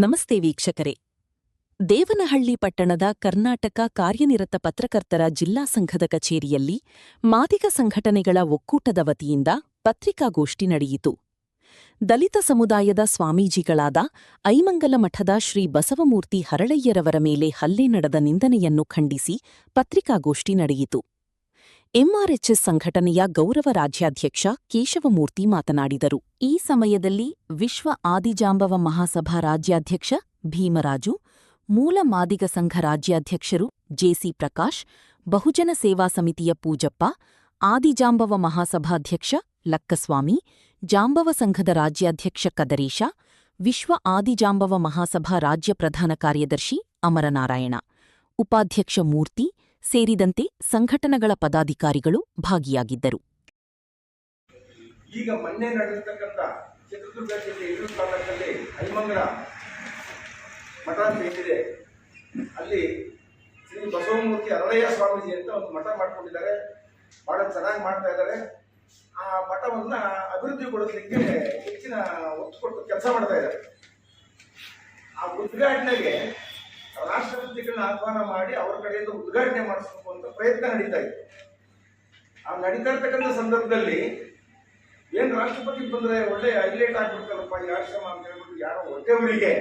ನಮಸ್ತೆ ವೀಕ್ಷಕರೇ. ದೇವನಹಳ್ಳಿ ಪಟ್ಟಣದ ಕರ್ನಾಟಕ ಕಾರ್ಯನಿರತ ಪತ್ರಕರ್ತರ ಜಿಲ್ಲಾ ಸಂಘದ ಕಚೇರಿಯಲ್ಲಿ ಮಾದಿಗ ಸಂಘಟನೆಗಳ ಒಕ್ಕೂಟದ ವತಿಯಿಂದ ಪತ್ರಿಕಾಗೋಷ್ಠಿ ನಡೆಯಿತು. ದಲಿತ ಸಮುದಾಯದ ಸ್ವಾಮೀಜಿಗಳಾದ ಐಮಂಗಲ ಮಠದ ಶ್ರೀ ಬಸವಮೂರ್ತಿ ಹರಳಯ್ಯರವರ ಮೇಲೆ ಹಲ್ಲೆ ನಡೆದ ನಿಂದನೆಯನ್ನು ಖಂಡಿಸಿ ಪತ್ರಿಕಾಗೋಷ್ಠಿ ನಡೆಯಿತು. ಎಂಆರ್ಎಚ್ಎಸ್ ಸಂಘಟನೆಯ ಗೌರವ ರಾಜ್ಯಾಧ್ಯಕ್ಷ ಕೇಶವಮೂರ್ತಿ ಮಾತನಾಡಿದರು. ಈ ಸಮಯದಲ್ಲಿ ವಿಶ್ವ ಆದಿಜಾಂಬವ ಮಹಾಸಭಾ ರಾಜ್ಯಾಧ್ಯಕ್ಷ ಭೀಮರಾಜು, ಮೂಲ ಮಾದಿಗ ಸಂಘ ರಾಜ್ಯಾಧ್ಯಕ್ಷರು ಜೆಸಿ ಪ್ರಕಾಶ್, ಬಹುಜನ ಸೇವಾ ಸಮಿತಿಯ ಪೂಜಪ್ಪ, ಆದಿಜಾಂಬವ ಮಹಾಸಭಾಧ್ಯಕ್ಷ ಲಕ್ಕಸ್ವಾಮಿ, ಜಾಂಬವ ಸಂಘದ ರಾಜ್ಯಾಧ್ಯಕ್ಷ ಕದರೇಶ, ವಿಶ್ವ ಆದಿಜಾಂಬವ ಮಹಾಸಭಾ ರಾಜ್ಯ ಪ್ರಧಾನ ಕಾರ್ಯದರ್ಶಿ ಅಮರನಾರಾಯಣ, ಉಪಾಧ್ಯಕ್ಷ ಮೂರ್ತಿ ಸೇರಿದಂತೆ ಸಂಘಟನೆಗಳ ಪದಾಧಿಕಾರಿಗಳು ಭಾಗಿಯಾಗಿದ್ದರು. ಈಗ ಮೊನ್ನೆ ನಡೆದಿರ್ತಕ್ಕಂಥ ಚಿತ್ರದುರ್ಗ ಜಿಲ್ಲೆ ಹಿರಿಯೂರು ತಾಲೂಕಲ್ಲಿ ಐಮಂಗಲ ಮಠ ಅಂತ ಏನಿದೆ, ಅಲ್ಲಿ ಶ್ರೀ ಬಸವಮೂರ್ತಿ ಹರಳಯ್ಯ ಸ್ವಾಮೀಜಿ ಅಂತ ಒಂದು ಮಠ ಮಾಡ್ಕೊಂಡಿದ್ದಾರೆ. ಬಹಳ ಚೆನ್ನಾಗಿ ಮಾಡ್ತಾ ಇದ್ದಾರೆ. ಆ ಮಠವನ್ನ ಅಭಿವೃದ್ಧಿಗೊಳಿಸಲಿಕ್ಕೆ ಹೆಚ್ಚಿನ ಒತ್ತು ಕೊಟ್ಟು ಕೆಲಸ ಮಾಡ್ತಾ ಇದ್ದಾರೆ. ಆ ಉದ್ಘಾಟನೆಗೆ ರಾಷ್ಟ್ರಪತಿಗಳನ್ನ ಆಹ್ವಾನ ಮಾಡಿ ಅವರ ಕಡೆಯಿಂದ ಉದ್ಘಾಟನೆ ಮಾಡಿಸಬೇಕು ಅಂತ ಪ್ರಯತ್ನ ನಡೀತಾ ಇತ್ತು. ಆ ನಡೀತಾ ಇರ್ತಕ್ಕಂಥ ಸಂದರ್ಭದಲ್ಲಿ ಏನ್ ರಾಷ್ಟ್ರಪತಿ ಬಂದ್ರೆ ಒಳ್ಳೆ ಹೈಲೈಟ್ ಆಗ್ಬಿಡ್ತಾರಪ್ಪ ಈ ಆಶ್ರಮ ಅಂತ ಹೇಳ್ಬಿಟ್ಟು ಯಾರೋ ಹೊಟ್ಟೆವರಿಗೆ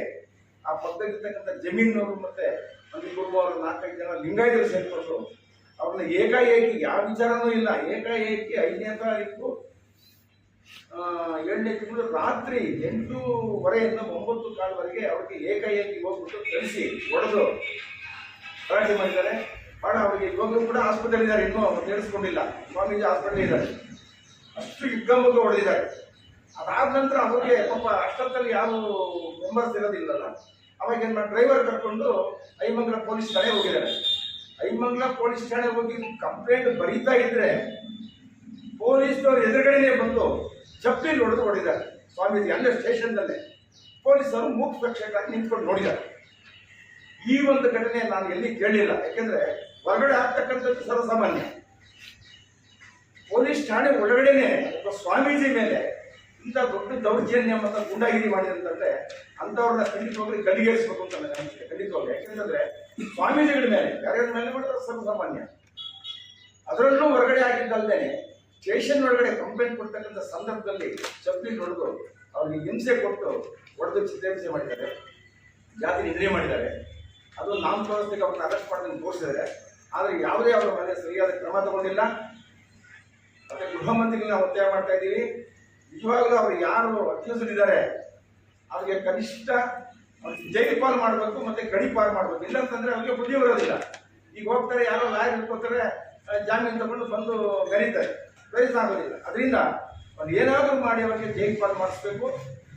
ಆ ಪಕ್ಕದಲ್ಲಿರ್ತಕ್ಕಂಥ ಜಮೀನವರು ಮತ್ತೆ ಮಂದಿಗುರು ಅವರು 4-5 ಜನ ಲಿಂಗಾಯತರು ಸೇರ್ಕೊಂಡು ಅವ್ರನ್ನ ಏಕಾಏಕಿ ಯಾವ ವಿಚಾರನೂ ಇಲ್ಲ, ಏಕಾಏಕಿ 5ನೇ ತಾರೀಕು 7ನೇ ತಿಂಗಳು ರಾತ್ರಿ 8:30 9:15 ಅವ್ರಿಗೆ ಏಕಾಏಕಿ ಹೋಗ್ಬಿಟ್ಟು ಕಳಿಸಿ ಹೊಡೆದು ಗಲಾಟೆ ಮಾಡಿದ್ದಾರೆ. ಬಹಳ ಅವರಿಗೆ ಇವಾಗಲೂ ಕೂಡ ಆಸ್ಪತ್ರೆ ಇದ್ದಾರೆ, ಇನ್ನೂ ತಿಳಿಸ್ಕೊಂಡಿಲ್ಲ. ಸ್ವಾಮೀಜಿ ಆಸ್ಪತ್ರೆ ಇದ್ದಾರೆ, ಅಷ್ಟು ಹಿಗ್ಗಮಗ್ಗ ಹೊಡೆದಿದ್ದಾರೆ. ಅದಾದ ನಂತರ ಅವ್ರಿಗೆ ಪಾಪ ಅಷ್ಟೊತ್ತಲ್ಲಿ ಯಾರು ಮೆಂಬರ್ಸ್ ಇರೋದಿಲ್ಲಲ್ಲ, ಅವಾಗ ಏನ್ ಡ್ರೈವರ್ ಕರ್ಕೊಂಡು ಐಮಂಗಲ ಪೊಲೀಸ್ ಠಾಣೆ ಹೋಗಿದ್ದಾರೆ. ಐಮಂಗಲ ಪೊಲೀಸ್ ಠಾಣೆ ಹೋಗಿ ಕಂಪ್ಲೇಂಟ್ ಬರೀತಾ ಇದ್ರೆ ಪೊಲೀಸ್ನವ್ರು ಎದುರುಗಡೆನೆ ಬಂದು ಚಪ್ಪಲಿ ಹೊಡೆದಿದ್ದಾರೆ ಸ್ವಾಮೀಜಿ. ಅಲ್ಲೇ ಸ್ಟೇಷನ್ದಲ್ಲೇ ಪೊಲೀಸರು ಮೂಕ್ ಪ್ರೇಕ್ಷಕರಾಗಿ ನಿಂತ್ಕೊಂಡು ನೋಡಿದ್ದಾರೆ. ಈ ಒಂದು ಘಟನೆ ನಾನು ಎಲ್ಲಿ ಕೇಳಿಲ್ಲ, ಯಾಕೆಂದ್ರೆ ಹೊರಗಡೆ ಆಗ್ತಕ್ಕಂಥದ್ದು ಸರ್ವಸಾಮಾನ್ಯ. ಪೊಲೀಸ್ ಠಾಣೆ ಒಳಗಡೆನೆ ಒಬ್ಬ ಸ್ವಾಮೀಜಿ ಮೇಲೆ ಇಂಥ ದೊಡ್ಡ ದೌರ್ಜನ್ಯ ಮತ್ತು ಗುಂಡಾಗಿರಿ ಮಾಡಿದಂತಂದ್ರೆ ಅಂಥವ್ರನ್ನ ಖಂಡಿತವಾಗ್ಲಿ ಗಲ್ಲಿಗೇರಿಸಬೇಕು ಅಂತ ನನಗೆ ಅನಿಸಿಕೆ. ಖಂಡಿತವಾಗ್ಲಿ, ಯಾಕೆಂತಂದ್ರೆ ಸ್ವಾಮೀಜಿಗಳ ಮೇಲೆ ಯಾರ್ಯಾರ ಮೇಲೆ ಮಾಡಿದ್ರೆ ಸರ್ವಸಾಮಾನ್ಯ. ಅದರಲ್ಲೂ ಹೊರಗಡೆ ಆಗಿದ್ದಲ್ದೇನೆ ಸ್ಟೇಷನ್ ಒಳಗಡೆ ಕಂಪ್ಲೇಂಟ್ ಕೊಡ್ತಕ್ಕಂಥ ಸಂದರ್ಭದಲ್ಲಿ ಚಪ್ಪಲಿ ಹೊಡೆದು ಅವ್ರಿಗೆ ಹಿಂಸೆ ಕೊಟ್ಟು ಹೊಡೆದು ಚಿತ್ರಹಿಂಸೆ ಮಾಡಿದ್ದಾರೆ, ಜಾತಿ ನಿಂದನೆ ಮಾಡಿದ್ದಾರೆ. ಅದು ನಾಮ ತೋರಿಸ್ಲಿಕ್ಕೆ ಅವ್ರನ್ನ ಅರೆಸ್ಟ್ ಮಾಡೋದನ್ನು ತೋರಿಸಿದ್ದಾರೆ. ಆದರೆ ಯಾವುದೇ ಅವರ ಮೇಲೆ ಸರಿಯಾದ ಕ್ರಮ ತಗೊಂಡಿಲ್ಲ. ಮತ್ತೆ ಗೃಹ ಮಂತ್ರಿಗಳನ್ನ ನಾವು ಒತ್ತಾಯ ಮಾಡ್ತಾ ಇದ್ದೀವಿ, ನಿಜವಾಗ್ಲೂ ಅವ್ರು ಯಾರು ಅಕ್ಯೂಸ್ಡ್ ಇದ್ದಾರೆ ಅವ್ರಿಗೆ ಕನಿಷ್ಠ ಜೈಲು ಪಾಲ್ ಮಾಡಬೇಕು, ಮತ್ತೆ ಗಡಿ ಪಾಲ್ ಮಾಡಬೇಕು. ಇಲ್ಲಂತಂದ್ರೆ ಅವ್ರಿಗೆ ಬುದ್ಧಿ ಬರೋದಿಲ್ಲ. ಈಗ ಹೋಗ್ತಾರೆ, ಯಾರೋ ಲಾಯರ್ ಇಟ್ಕೋತಾರೆ, ಜಾಮೀನು ತಗೊಂಡು ಬಂದು ಮೆರೀತಾರೆ, ಪ್ರಯೋಜನ ಆಗೋದಿಲ್ಲ. ಅದರಿಂದ ಅವ್ರು ಏನಾದರೂ ಮಾಡಿ ಅವರಿಗೆ ಜೈಲು ಪಾಲ್ ಮಾಡಿಸ್ಬೇಕು.